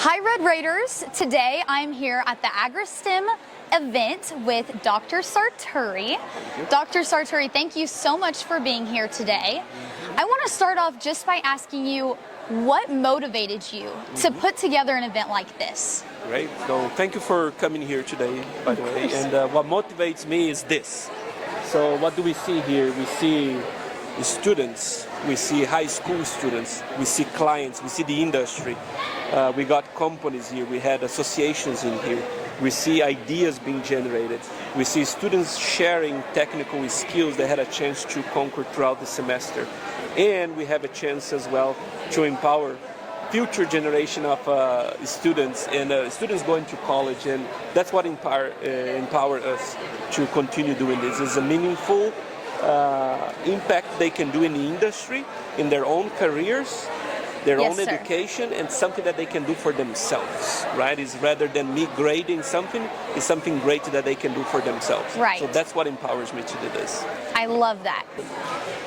Hi Red Raiders, today I'm here at the Agristem event with Dr. Sarturi. Dr. Sarturi, thank you so much for being here today. I want to start off just by asking you, what motivated you to put together an event like this? Great, so thank you for coming here today, by the way, and what motivates me is this. So what do we see here? We see students, we see high school students, we see clients, we see the industry. We got companies here, we had associations in here, we see ideas being generated, we see students sharing technical skills they had a chance to conquer throughout the semester. And we have a chance as well to empower future generation of students and students going to college, and that's what empower us to continue doing this. It's a meaningful impact they can do in the industry, in their own careers, their own education, and something that they can do for themselves, right? Is rather than me grading something, is something great that they can do for themselves. Right. So that's what empowers me to do this. I love that.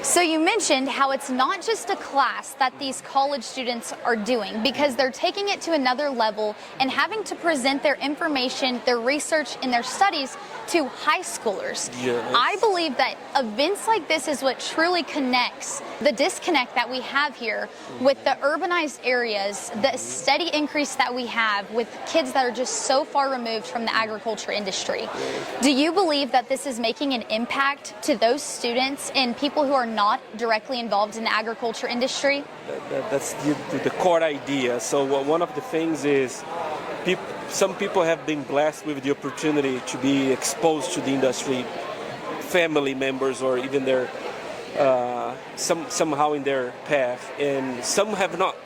So you mentioned how it's not just a class that these college students are doing, because they're taking it to another level and having to present their information, their research, and their studies to high schoolers. Yes. I believe that events like this is what truly connects the disconnect that we have here with the urbanized areas, the steady increase that we have with kids that are just so far removed from the agriculture industry. Do you believe that this is making an impact to those students and people who are not directly involved in the agriculture industry? That's the core idea. So one of the things is some people have been blessed with the opportunity to be exposed to the industry, family members or even their somehow in their path, and some have not.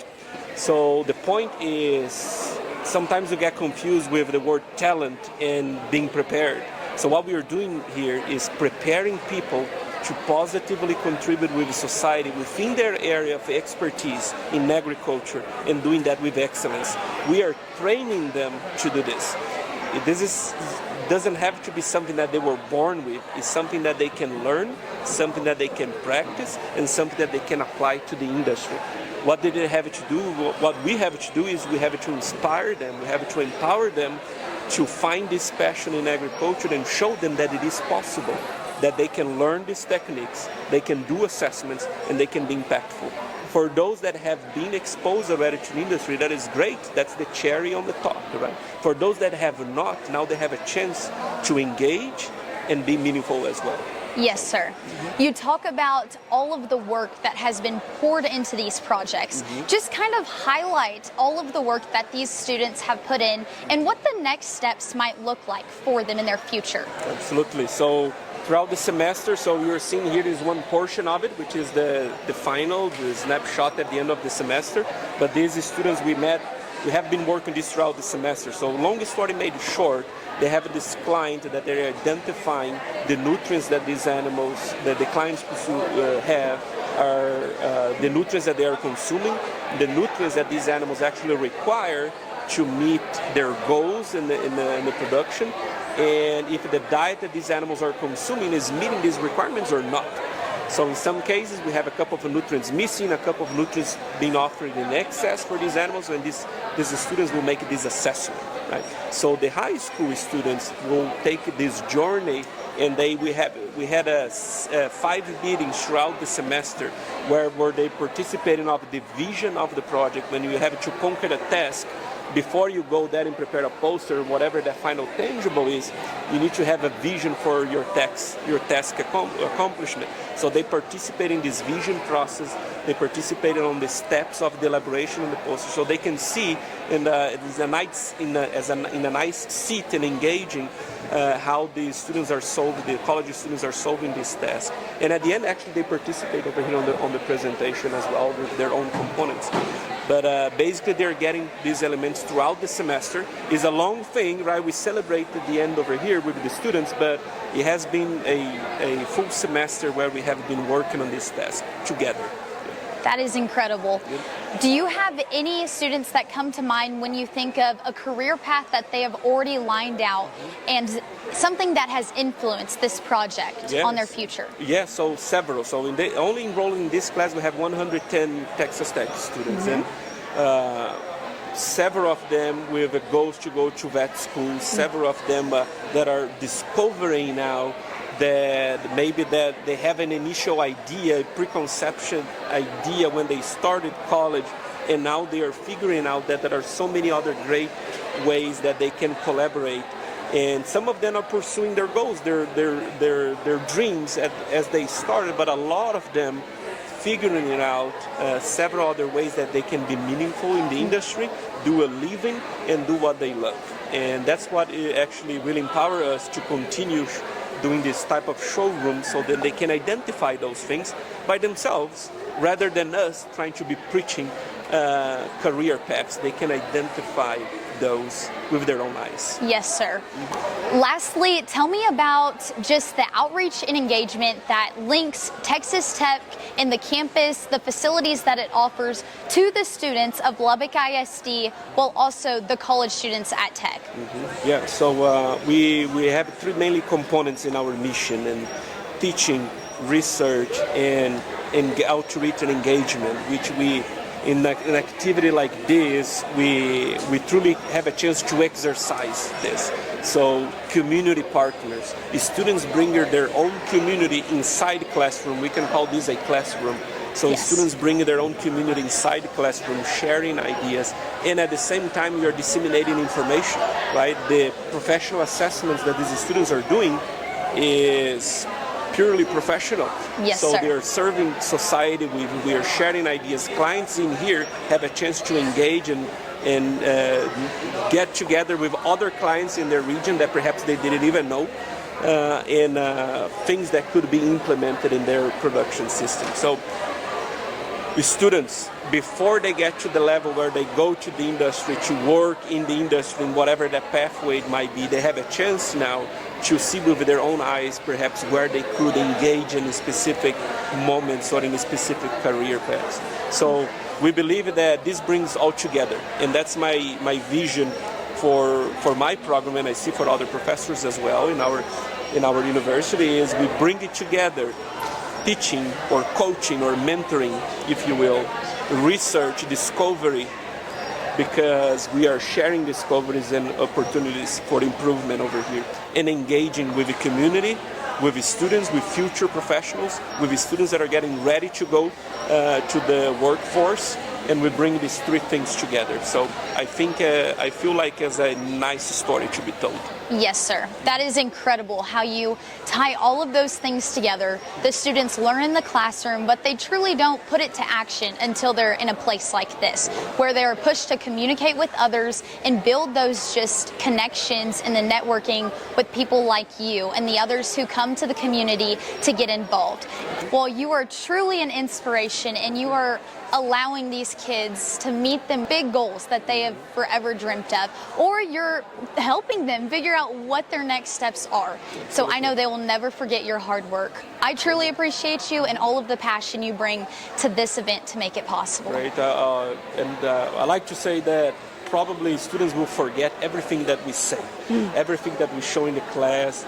So the point is, sometimes we get confused with the word talent and being prepared. So what we are doing here is preparing people to positively contribute with society within their area of expertise in agriculture, and doing that with excellence. We are training them to do this. This doesn't have to be something that they were born with. It's something that they can learn, something that they can practice, and something that they can apply to the industry. What do they have to do? What we have to do is we have to inspire them, we have to empower them to find this passion in agriculture and show them that it is possible, that they can learn these techniques, they can do assessments, and they can be impactful. For those that have been exposed already to the industry, that is great. That's the cherry on the top, right? For those that have not, now they have a chance to engage and be meaningful as well. Yes, sir. You talk about all of the work that has been poured into these projects. Just kind of highlight all of the work that these students have put in and what the next steps might look like for them in their future. Absolutely. So throughout the semester, so you're seeing here is one portion of it, which is the final, the snapshot at the end of the semester. But these students we have been working this throughout the semester. So long story made short, they have this client that they're identifying the nutrients that these animals, that the clients have, are the nutrients that they are consuming, the nutrients that these animals actually require to meet their goals in the production, and if the diet that these animals are consuming is meeting these requirements or not. So in some cases we have a couple of nutrients missing, a couple of nutrients being offered in excess for these animals, and these students will make this assessment, right? So the high school students will take this journey, and we had 5 meetings throughout the semester where they participating of the vision of the project. When you have to conquer the task, before you go there and prepare a poster, whatever the final tangible is, you need to have a vision for your task accomplishment. So they participate in this vision process. They participated on the steps of the elaboration of the poster, so they can see in a nice seat and engaging how the students are solving, the college students are solving this task. And at the end, actually, they participate over here on the presentation as well with their own components. But basically, they're getting these elements throughout the semester. It's a long thing, right? We celebrate at the end over here with the students, but it has been a full semester where we have been working on this task together. That is incredible. Yep. Do you have any students that come to mind when you think of a career path that they have already lined out and something that has influenced this project on their future? Yes, so several. So only enrolling in this class we have 110 Texas Tech students, and several of them with goals to go to vet school, several of them that are discovering now that maybe that they have an initial idea, preconception idea when they started college, and now they are figuring out that there are so many other great ways that they can collaborate. And some of them are pursuing their goals, their dreams as they started, but a lot of them figuring it out several other ways that they can be meaningful in the industry, do a living, and do what they love. And that's what actually will empower us to continue doing this type of showroom, so that they can identify those things by themselves rather than us trying to be preaching career paths. They can identify those with their own eyes. Yes, sir. Lastly, tell me about just the outreach and engagement that links Texas Tech and the campus, the facilities that it offers to the students of Lubbock ISD, while also the college students at Tech. Mm-hmm. Yeah, so we have three mainly components in our mission: and teaching, research, and outreach and engagement, which we, in an activity like this, we truly have a chance to exercise this. So community partners, students bring their own community inside the classroom. We can call this a classroom. So yes. Students bring their own community inside the classroom, sharing ideas, and at the same time, we are disseminating information, right? The professional assessments that these students are doing is purely professional. Yes, so sir. They're serving society. We are sharing ideas. Clients in here have a chance to engage and get together with other clients in their region that perhaps they didn't even know, and things that could be implemented in their production system. So the students, before they get to the level where they go to the industry to work in the industry, in whatever that pathway it might be, they have a chance now to see with their own eyes perhaps where they could engage in specific moments or in specific career paths. So we believe that this brings all together, and that's my vision for my program, and I see for other professors as well in our university, is we bring it together: teaching or coaching or mentoring, if you will, research, discovery, because we are sharing discoveries and opportunities for improvement over here, and engaging with the community, with the students, with future professionals, with the students that are getting ready to go to the workforce, and we bring these three things together. So I think, I feel like it's a nice story to be told. Yes, sir. That is incredible how you tie all of those things together. The students learn in the classroom, but they truly don't put it to action until they're in a place like this, where they're pushed to communicate with others and build those just connections and the networking with people like you and the others who come to the community to get involved. Well, you are truly an inspiration, and you are allowing these kids to meet the big goals that they have forever dreamt of, or you're helping them figure out what their next steps are. So I know they will never forget your hard work. I truly appreciate you and all of the passion you bring to this event to make it possible. Right, I like to say that probably students will forget everything that we say, everything that we show in the class,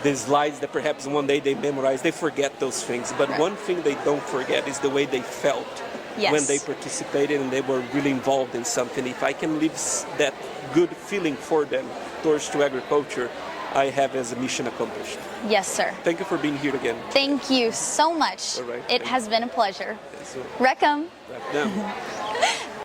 the slides that perhaps one day they memorize, they forget those things. But one thing they don't forget is the way they felt. Yes. When they participated and they were really involved in something. If I can leave that good feeling for them towards to agriculture, I have as a mission accomplished. Yes, sir. Thank you for being here again. Thank you so much. All right. It has been a pleasure. So, Reckham. Reckham.